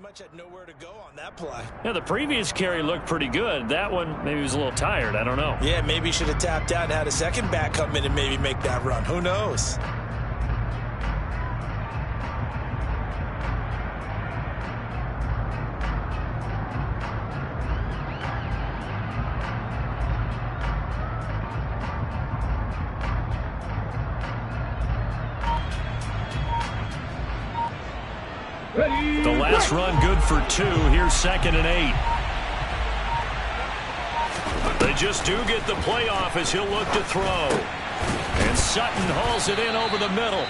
much had nowhere to go on that play. Yeah, the previous carry looked pretty good. That one, maybe he was a little tired. I don't know. Yeah, maybe he should have tapped out and had a second back come in and maybe make that run. Who knows? The last run good for 2. Here's 2nd and 8. They just do get the playoff as he'll look to throw. And Sutton hauls it in over the middle.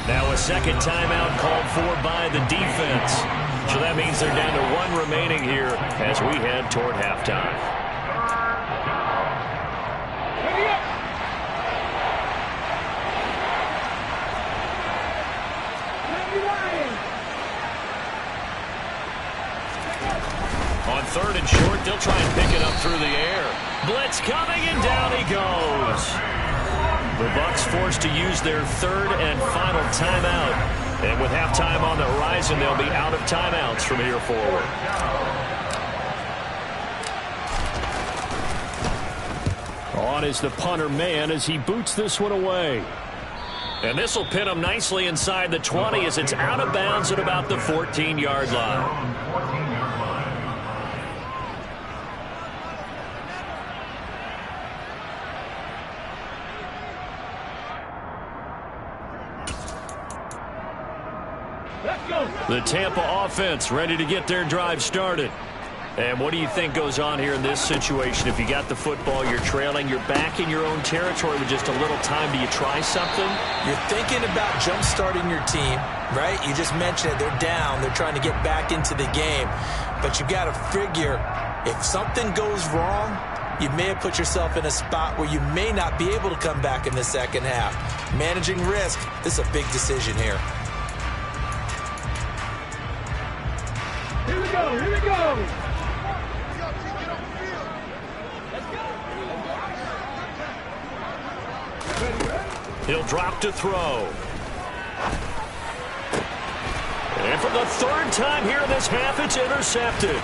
Now a second timeout called for by the defense. So that means they're down to 1 remaining here as we head toward halftime. On 3rd and short, they'll try and pick it up through the air. Blitz coming, and down he goes. The Bucs forced to use their 3rd and final timeout. And with halftime on the horizon, they'll be out of timeouts from here forward. On is the punter man as he boots this one away. And this will pin him nicely inside the 20 as it's out of bounds at about the 14-yard line. The Tampa offense ready to get their drive started. And what do you think goes on here in this situation? If you got the football, you're trailing, you're back in your own territory with just a little time. Do you try something? You're thinking about jump-starting your team, right? You just mentioned it. They're down. They're trying to get back into the game. But you got to figure if something goes wrong, you may have put yourself in a spot where you may not be able to come back in the second half. Managing risk, this is a big decision here. Here we go, here we go. He'll drop to throw. And for the 3rd time here in this half, it's intercepted.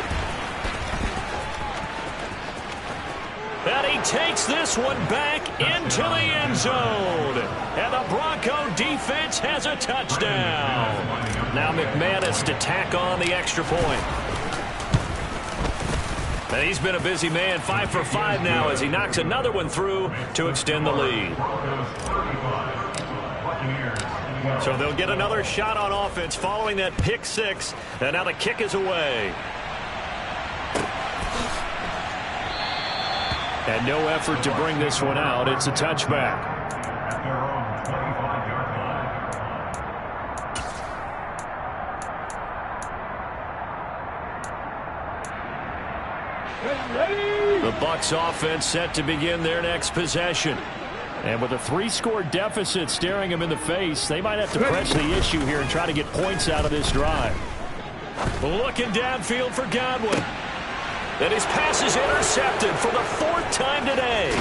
And he takes this one back into the end zone. And the Bronco defense has a touchdown. Now McManus to tack on the extra point. And he's been a busy man, 5 for 5 now as he knocks another one through to extend the lead. So they'll get another shot on offense following that pick 6. And now the kick is away. And no effort to bring this one out. It's a touchback. The Bucs offense set to begin their next possession. And with a 3-score deficit staring them in the face, they might have to press the issue here and try to get points out of this drive. Looking downfield for Godwin. And his pass is intercepted for the 4th time today.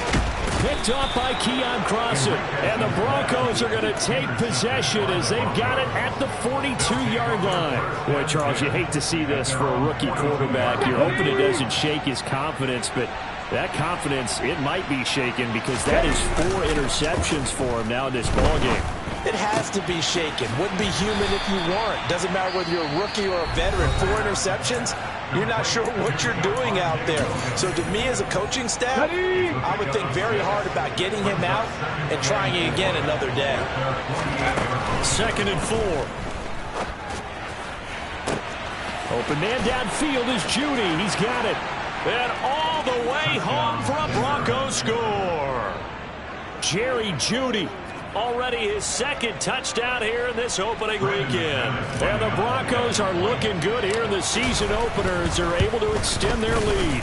Picked off by Keon Crossan. And the Broncos are going to take possession as they've got it at the 42-yard line. Boy, Charles, you hate to see this for a rookie quarterback. You're hoping it doesn't shake his confidence, but that confidence, it might be shaken because that is 4 interceptions for him now in this ballgame. It has to be shaken. Wouldn't be human if you weren't. Doesn't matter whether you're a rookie or a veteran. 4 interceptions, you're not sure what you're doing out there. So to me as a coaching staff, I would think very hard about getting him out and trying it again another day. 2nd and 4. Open man downfield is Judy. He's got it. And all the way home for a Broncos score. Jerry Jeudy. Already his 2nd touchdown here in this opening weekend. And the Broncos are looking good here in the season opener as they're able to extend their lead.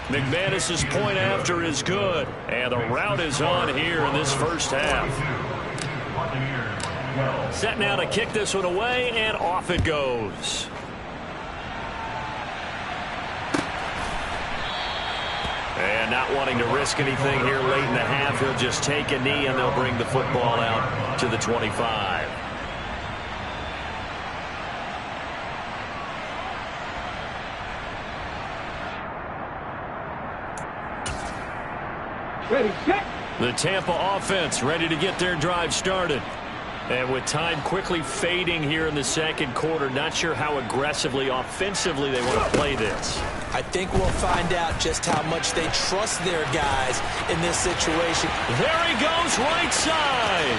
McManus's point after is good. And the route is on here in this first half. Set now to kick this one away, and off it goes. And not wanting to risk anything here late in the half, he'll just take a knee and they'll bring the football out to the 25. Ready, set. The Tampa offense ready to get their drive started. And with time quickly fading here in the second quarter, not sure how aggressively, offensively they want to play this. I think we'll find out just how much they trust their guys in this situation. There he goes, right side.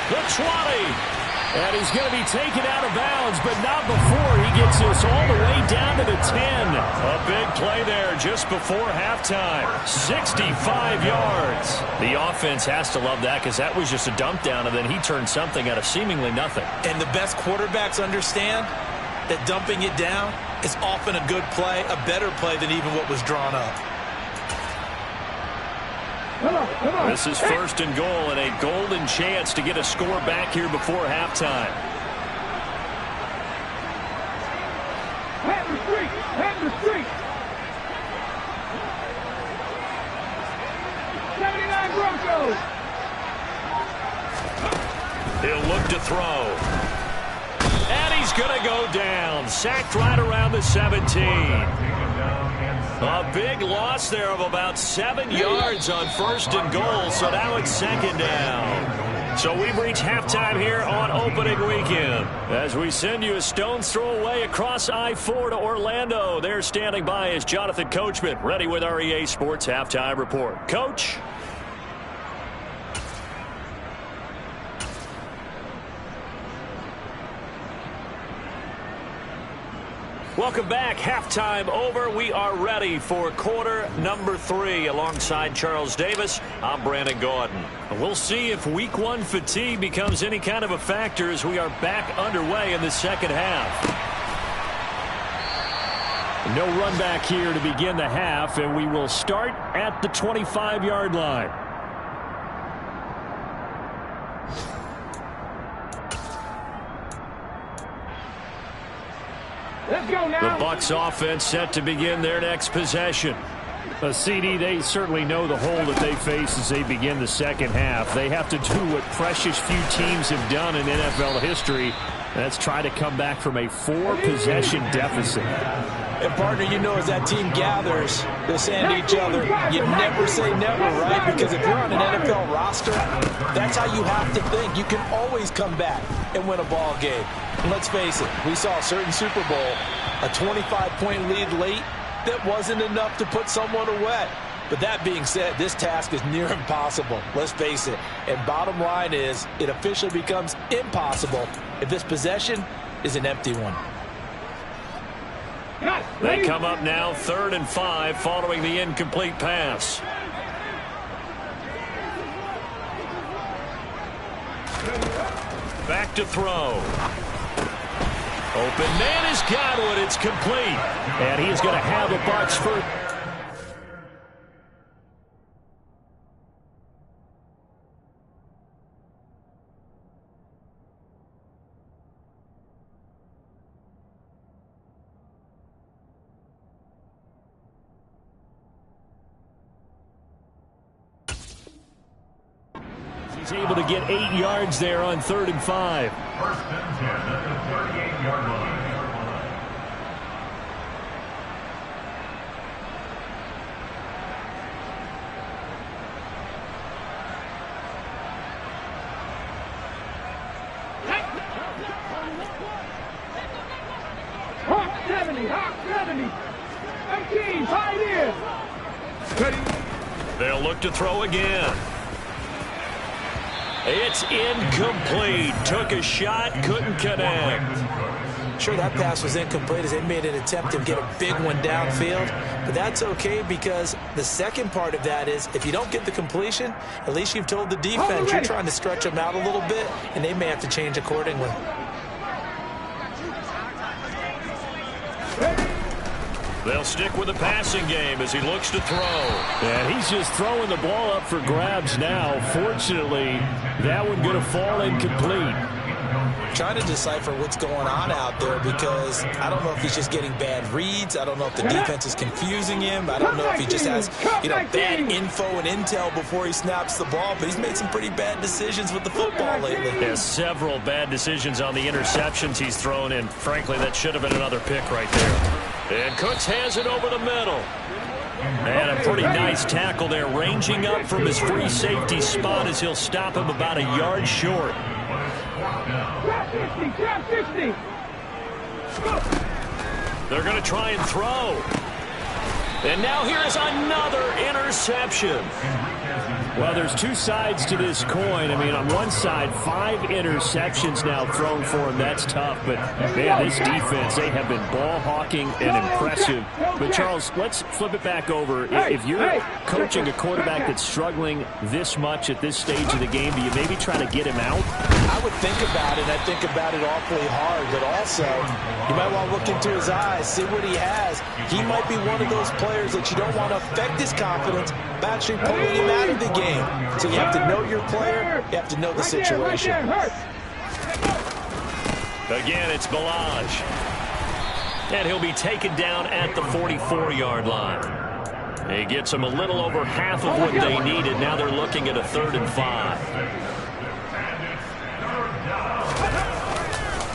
The 20. And he's going to be taken out of bounds, but not before he gets us all the way down to the 10. A big play there just before halftime. 65 yards. The offense has to love that because that was just a dump down, and then he turned something out of seemingly nothing. And the best quarterbacks understand that dumping it down is often a good play, a better play than even what was drawn up. Come on. This is first and goal and a golden chance to get a score back here before halftime. Hat the street. 79 Broncos. He'll look to throw. And he's going to go down. Sacked right around the 17. A big loss there of about 7 yards on first and goal, so now it's second down. So we've reached halftime here on opening weekend. As we send you a stone's throw away across I-4 to Orlando. There standing by is Jonathan Coachman, ready with our EA Sports Halftime Report. Coach? Welcome back. Halftime over. We are ready for quarter number 3. Alongside Charles Davis, I'm Brandon Gaudin. We'll see if week 1 fatigue becomes any kind of a factor as we are back underway in the second half. No run back here to begin the half, and we will start at the 25-yard line. Let's go now. The Bucs offense set to begin their next possession. CD, they certainly know the hole that they face as they begin the second half. They have to do what precious few teams have done in NFL history. That's try to come back from a 4-possession deficit. And, partner, you know, as that team gathers, they're saying to each other, you never say never, right? Because if you're on an NFL roster, that's how you have to think. You can always come back and win a ball game. And let's face it, we saw a certain Super Bowl, a 25-point lead late that wasn't enough to put someone away. But that being said, this task is near impossible. Let's face it. And bottom line is, it officially becomes impossible if this possession is an empty one. They come up now 3rd and 5 following the incomplete pass. Back to throw. Open man is Godwin. It's complete. And he's going to have a Bucs first. He's able to get 8 yards there on 3rd and 5. First and 10 at the 38-yard line. Hawk 70. 18, tight end. Ready. They'll look to throw again. It's incomplete. Took a shot, couldn't connect. Sure, that pass was incomplete as they made an attempt to get a big one downfield. But that's okay because the second part of that is if you don't get the completion, at least you've told the defense you're trying to stretch them out a little bit, and they may have to change accordingly. They'll stick with the passing game as he looks to throw. And he's just throwing the ball up for grabs now. Fortunately, that one going to fall incomplete. Trying to decipher what's going on out there because I don't know if he's just getting bad reads. I don't know if the defense is confusing him. I don't know if he just has, bad info and intel before he snaps the ball. But he's made some pretty bad decisions with the football lately. Has several bad decisions on the interceptions he's thrown, and frankly, that should have been another pick right there. And Cooks has it over the middle. And a pretty nice tackle there, ranging up from his free safety spot as he'll stop him about a yard short. Trap 60. They're going to try and throw. And now here's another interception. Well, there's two sides to this coin. I mean, on one side, 5 interceptions now thrown for him. That's tough. But, man, this defense, they have been ball hawking and impressive. But, Charles, let's flip it back over. If you're coaching a quarterback that's struggling this much at this stage of the game, do you maybe try to get him out? I would think about it. I think about it awfully hard. But also, you might want to look into his eyes, see what he has. He might be one of those players that you don't want to affect his confidence by actually pulling him out of the game. So you have to know your player. You have to know the situation. Again, it's Balaj. And he'll be taken down at the 44-yard line. He gets them a little over half of what they needed. Now they're looking at a 3rd and 5.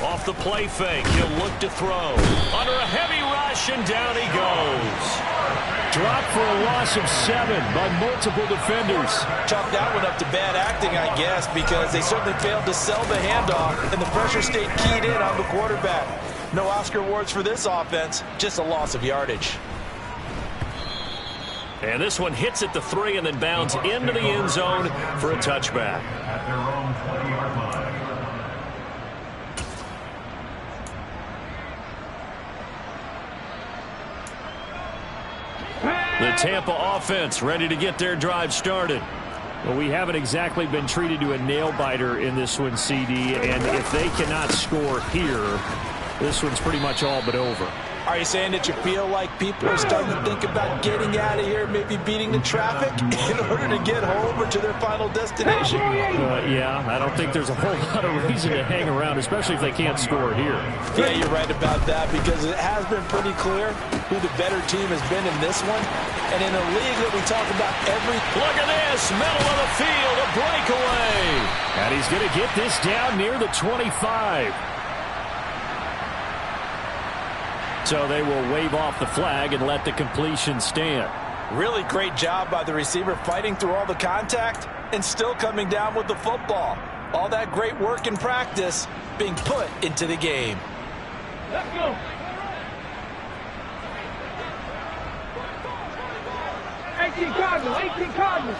Off the play fake, he'll look to throw. Under a heavy rush, and down he goes. Dropped for a loss of 7 by multiple defenders. Chalk that one up to bad acting, I guess, because they certainly failed to sell the handoff, and the pressure stayed keyed in on the quarterback. No Oscar awards for this offense, just a loss of yardage. And this one hits at the 3 and then bounds into the end zone for a touchback. At their own 20-yard line. The Tampa offense ready to get their drive started. Well, we haven't exactly been treated to a nail-biter in this one, CD, and if they cannot score here, this one's pretty much all but over. Are you saying that you feel like people are starting to think about getting out of here, maybe beating the traffic in order to get home or to their final destination? Yeah, I don't think there's a whole lot of reason to hang around, especially if they can't score here. Yeah, you're right about that, because it has been pretty clear who the better team has been in this one. And in a league that we talk about every... Look at this, middle of the field, a breakaway. And he's going to get this down near the 25. So they will wave off the flag and let the completion stand. Really great job by the receiver, fighting through all the contact and still coming down with the football. All that great work in practice being put into the game. Let's go. Cardinals.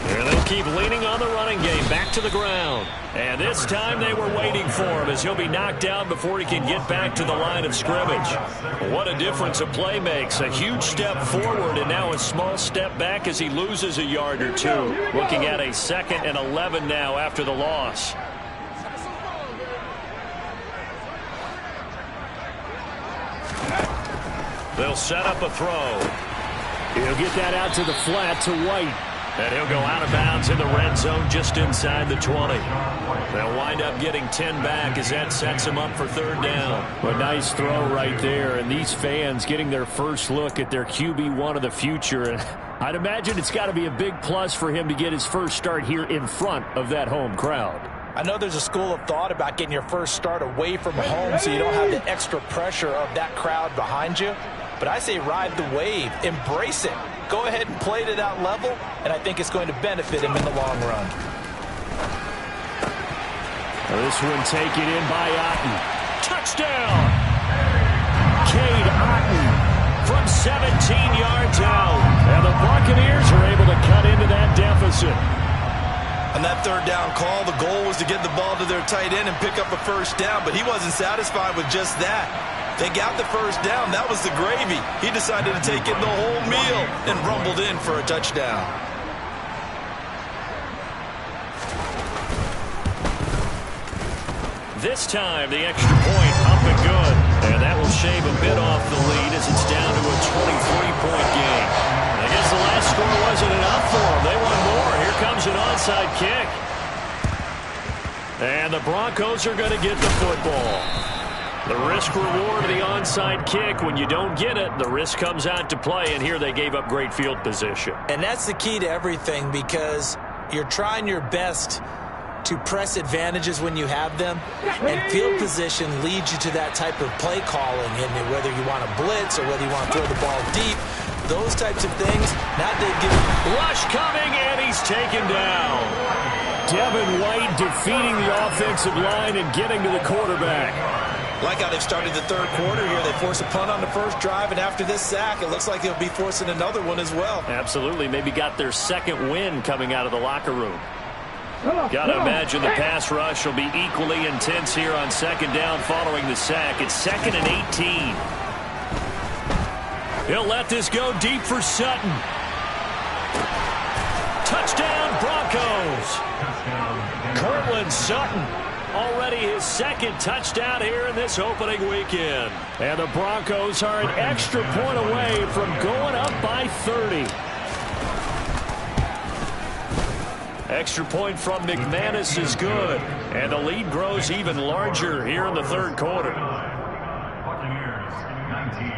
Here they'll keep leaning on the running game. Back to the ground. And this time they were waiting for him as he'll be knocked down before he can get back to the line of scrimmage. What a difference a play makes. A huge step forward and now a small step back as he loses a yard or two. Looking at a 2nd and 11 now after the loss. They'll set up a throw. He'll get that out to the flat to White. And he'll go out of bounds in the red zone just inside the 20. They'll wind up getting 10 back as that sets him up for 3rd down. A nice throw right there. And these fans getting their first look at their QB1 of the future. And I'd imagine it's got to be a big plus for him to get his first start here in front of that home crowd. I know there's a school of thought about getting your first start away from home so you don't have the extra pressure of that crowd behind you. But I say ride the wave, embrace it. Go ahead and play to that level, and I think it's going to benefit him in the long run. This one taken in by Otten. Touchdown! Cade Otten from 17 yards out. And the Buccaneers are able to cut into that deficit. On that 3rd down call, the goal was to get the ball to their tight end and pick up a first down, but he wasn't satisfied with just that. They got the first down. That was the gravy. He decided to take in the whole meal and rumbled in for a touchdown. This time, the extra point up and good. And that will shave a bit off the lead as it's down to a 23-point game. I guess the last score wasn't enough for them. They want more. Here comes an onside kick. And the Broncos are going to get the football. The risk-reward of the onside kick, when you don't get it, the risk comes out to play, and here they gave up great field position. And that's the key to everything, because you're trying your best to press advantages when you have them, and field position leads you to that type of play calling, and whether you want to blitz or whether you want to throw the ball deep, those types of things, now they've given... Rush coming, and he's taken down. Devin White defeating the offensive line and getting to the quarterback. Like how they've started the third quarter here. They force a punt on the first drive, and after this sack, it looks like they'll be forcing another one as well. Absolutely. Maybe got their second win coming out of the locker room. Got to imagine the pass rush will be equally intense here on second down following the sack. It's 2nd and 18. He'll let this go deep for Sutton. Touchdown, Broncos. Cortland Sutton, already his second touchdown here in this opening weekend. And the Broncos are an extra point away from going up by 30. Extra point from McManus is good. And the lead grows even larger here in the third quarter. Buccaneers 19.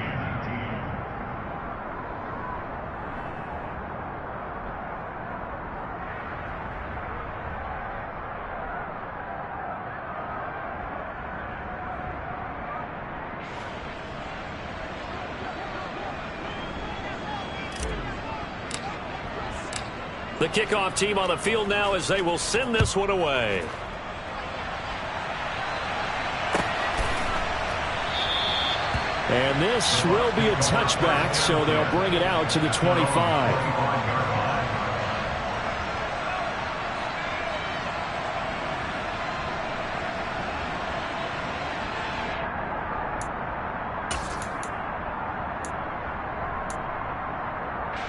The kickoff team on the field now as they will send this one away. And this will be a touchback, so they'll bring it out to the 25.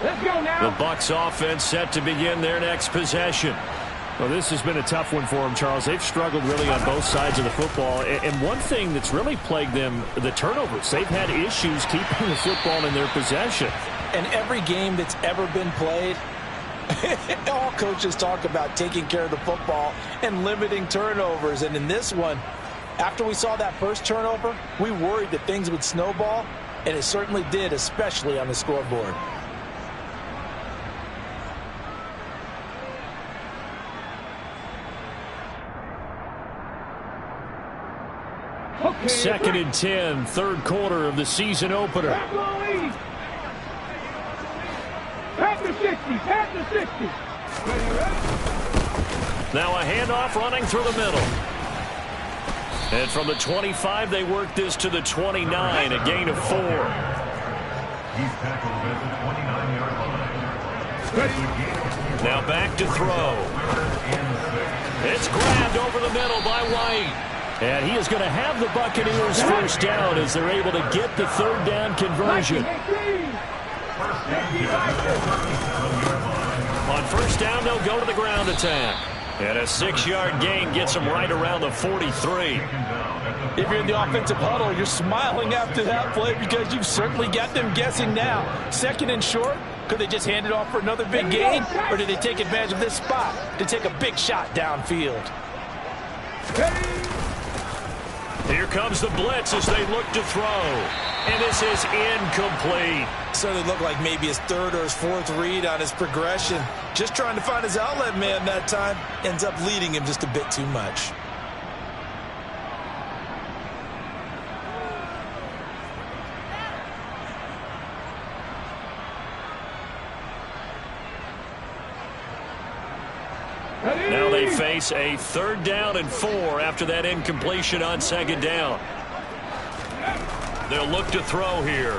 Let's go now. The Bucs offense set to begin their next possession. Well, this has been a tough one for them, Charles. They've struggled really on both sides of the football. And one thing that's really plagued them, the turnovers. They've had issues keeping the football in their possession. And every game that's ever been played, all coaches talk about taking care of the football and limiting turnovers. And in this one, after we saw that first turnover, we worried that things would snowball, and it certainly did, especially on the scoreboard. Okay, 2nd and 10, third quarter of the season opener. Pass the 60, pass the 60. Now a handoff running through the middle. And from the 25, they work this to the 29, a gain of 4. He's tackled at the 29-yard line. Now back to throw. It's grabbed over the middle by White. And he is going to have the Buccaneers first down as they're able to get the third down conversion. On first down, they'll go to the ground attack. And a 6-yard gain gets them right around the 43. If you're in the offensive huddle, you're smiling after that play because you've certainly got them guessing now. 2nd and short, could they just hand it off for another big gain? Or did they take advantage of this spot to take a big shot downfield? Here comes the blitz as they look to throw. And this is incomplete. Certainly looked like maybe his third or his fourth read on his progression. Just trying to find his outlet man that time. Ends up leading him just a bit too much. Now they face a 3rd down and 4 after that incompletion on 2nd down. They'll look to throw here.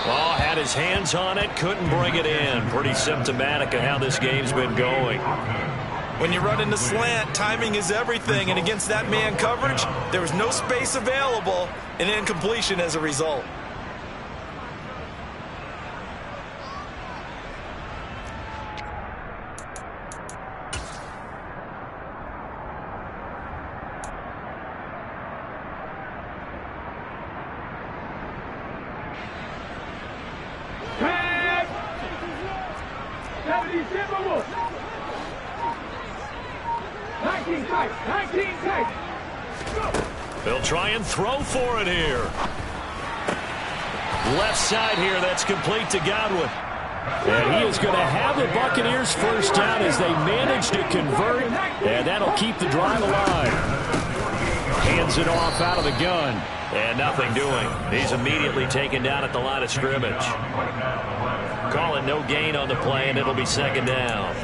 Oh, had his hands on it, couldn't bring it in. Pretty symptomatic of how this game's been going. When you run in the slant, timing is everything, and against that man coverage, there was no space available, and incompletion as a result. They'll try and throw for it here. Left side here, that's complete to Godwin. And he is going to have the Buccaneers first down as they manage to convert, and that'll keep the drive alive. Hands it off out of the gun. And nothing doing. He's immediately taken down at the line of scrimmage. Call it no gain on the play, and it'll be second down.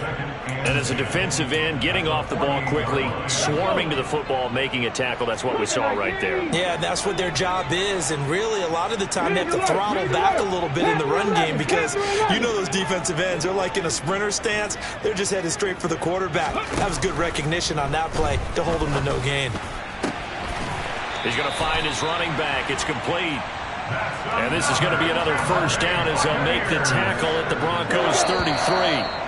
And as a defensive end, getting off the ball quickly, swarming to the football, making a tackle, that's what we saw right there. Yeah, that's what their job is, and really a lot of the time they have to throttle back a little bit in the run game because you know those defensive ends, they're like in a sprinter stance. They're just headed straight for the quarterback. That was good recognition on that play to hold them to no gain. He's going to find his running back. It's complete. And this is going to be another first down as they'll make the tackle at the Broncos 33.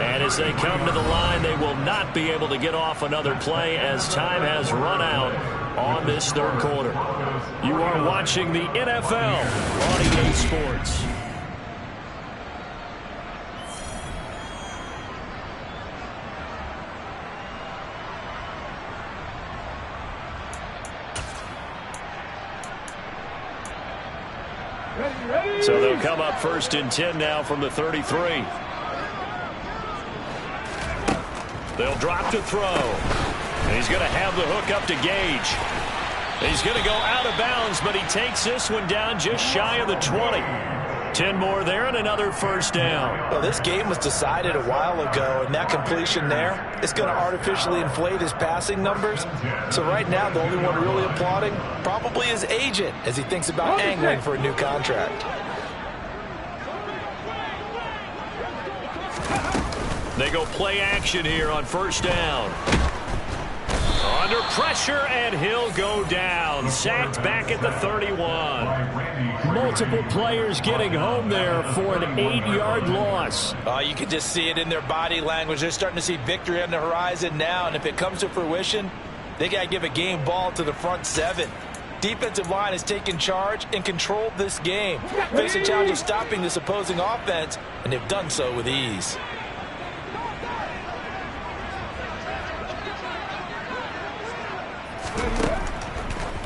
And as they come to the line, they will not be able to get off another play as time has run out on this third quarter. You are watching the NFL on EA Sports. So they'll come up first and 10 now from the 33. They'll drop to throw. And he's going to have the hook up to Gage. He's going to go out of bounds, but he takes this one down just shy of the 20. 10 more there and another first down. Well, this game was decided a while ago, and that completion there is going to artificially inflate his passing numbers. So right now, the only one really applauding probably his agent as he thinks about angling for a new contract. They go play action here on first down. Under pressure, and he'll go down. Sacked back at the 31. Multiple players getting home there for an 8-yard loss. You can just see it in their body language. They're starting to see victory on the horizon now, and if it comes to fruition, they got to give a game ball to the front seven. Defensive line has taken charge and controlled this game. Face a challenge of stopping this opposing offense, and they've done so with ease.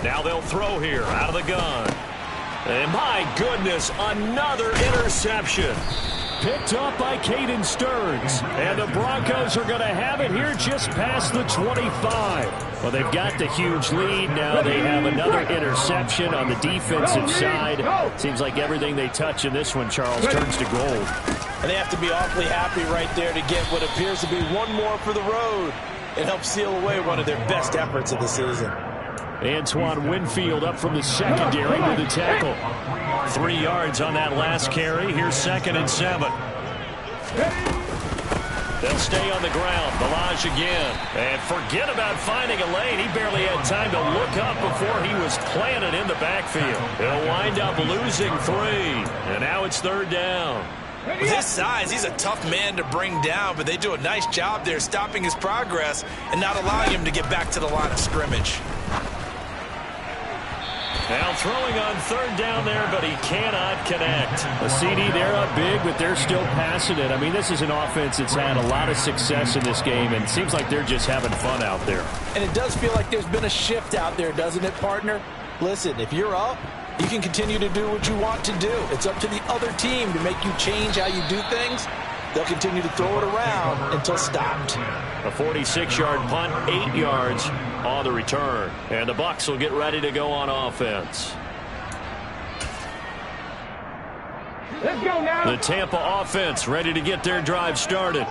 Now they'll throw here out of the gun. And my goodness, another interception. Picked up by Caden Stearns. And the Broncos are going to have it here just past the 25. Well, they've got the huge lead. Now they have another interception on the defensive side. Seems like everything they touch in this one, Charles, turns to gold. And they have to be awfully happy right there to get what appears to be one more for the road. It helps seal away one of their best efforts of the season. Antoine Winfield up from the secondary with the tackle. 3 yards on that last carry. Here's 2nd and 7. They'll stay on the ground. Balaj again. And forget about finding a lane. He barely had time to look up before he was planted in the backfield. He'll wind up losing 3. And now it's 3rd down. With his size, he's a tough man to bring down, but they do a nice job there stopping his progress and not allowing him to get back to the line of scrimmage. Now throwing on 3rd down there, but he cannot connect. A CD, they're up big, but they're still passing it. I mean, this is an offense that's had a lot of success in this game, and it seems like they're just having fun out there. And it does feel like there's been a shift out there, doesn't it, partner? Listen, if you're up, you can continue to do what you want to do. It's up to the other team to make you change how you do things. They'll continue to throw it around until stopped. A 46-yard punt, 8 yards on the return. And the Bucs will get ready to go on offense. Let's go now. The Tampa offense ready to get their drive started.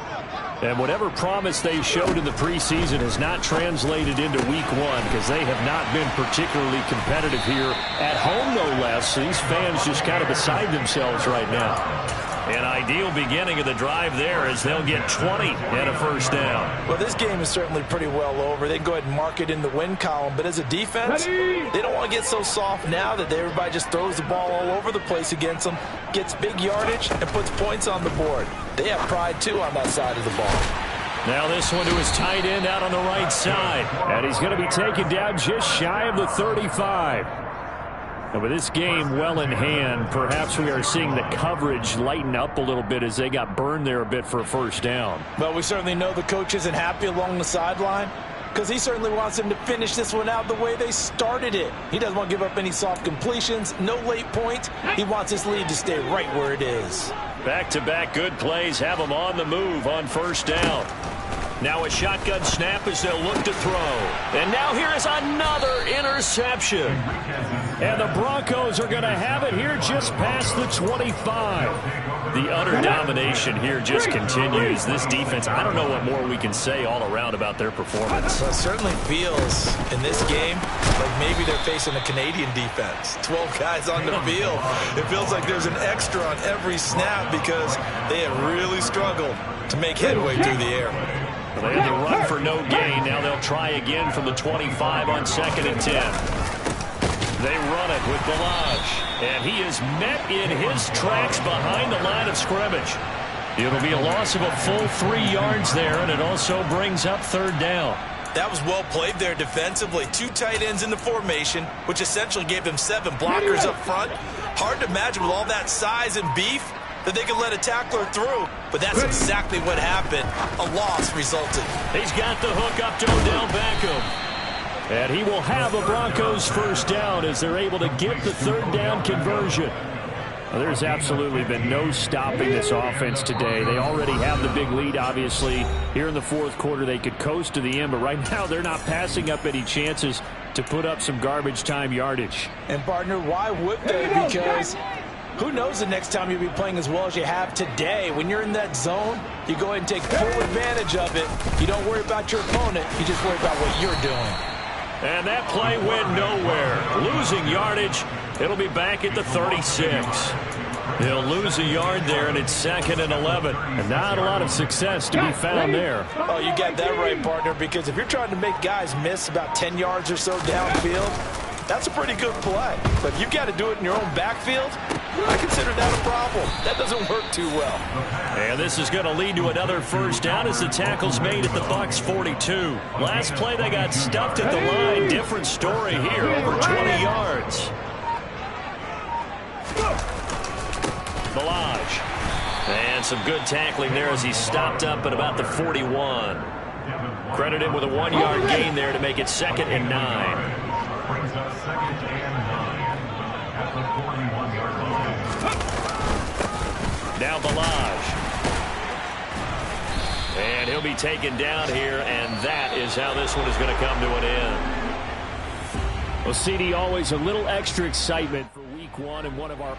And whatever promise they showed in the preseason has not translated into week 1 because they have not been particularly competitive here at home, no less. These fans just kind of beside themselves right now. An ideal beginning of the drive there as they'll get 20 and a first down. Well, this game is certainly pretty well over. They can go ahead and mark it in the win column. But as a defense, they don't want to get so soft now that everybody just throws the ball all over the place against them, gets big yardage, and puts points on the board. They have pride, too, on that side of the ball. Now this one to his tight end out on the right side. And he's going to be taken down just shy of the 35. And with this game well in hand, perhaps we are seeing the coverage lighten up a little bit as they got burned there a bit for a first down. Well, we certainly know the coach isn't happy along the sideline. because he certainly wants them to finish this one out the way they started it. He doesn't want to give up any soft completions, no late points. He wants his lead to stay right where it is. Back-to-back good plays have them on the move on first down. Now a shotgun snap as they'll look to throw. And now here is another interception. And the Broncos are going to have it here just past the 25. The utter domination here just continues. This defense, I don't know what more we can say all around about their performance. Well, it certainly feels in this game like maybe they're facing a Canadian defense. 12 guys on the field. It feels like there's an extra on every snap because they have really struggled to make headway through the air. Well, they had to run for no gain. Now they'll try again from the 25 on 2nd and 10. They run it with Balaj. And he is met in his tracks behind the line of scrimmage. It'll be a loss of a full 3 yards there, and it also brings up 3rd down. That was well played there defensively. 2 tight ends in the formation, which essentially gave them 7 blockers up front. Hard to imagine with all that size and beef that they could let a tackler through. But that's exactly what happened. A loss resulted. He's got the hook up to Odell Beckham. And he will have a Broncos 1st down as they're able to get the 3rd down conversion. Well, there's absolutely been no stopping this offense today. They already have the big lead, obviously. Here in the 4th quarter, they could coast to the end, but right now they're not passing up any chances to put up some garbage time yardage. And, partner, why would they? Because who knows the next time you'll be playing as well as you have today. When you're in that zone, you go ahead and take full advantage of it. You don't worry about your opponent. You just worry about what you're doing. And that play went nowhere. Losing yardage. It'll be back at the 36. He'll lose a yard there, and it's 2nd and 11. And not a lot of success to be found there. Oh, you got that right, partner, because if you're trying to make guys miss about 10 yards or so downfield, that's a pretty good play. But if you've got to do it in your own backfield, I consider that a problem. That doesn't work too well. And this is going to lead to another 1st down as the tackle's made at the Bucs 42. Last play, they got stuffed at the line. Different story here, over 20 yards. Balaj. And some good tackling there as he stopped up at about the 41. Credit him with a 1-yard gain there to make it 2nd and 9. Brings up 2nd and 9 at the 41-yard line. Now Balaj. And he'll be taken down here, and that is how this one is going to come to an end. Well, CD, always a little extra excitement for week 1 and one of our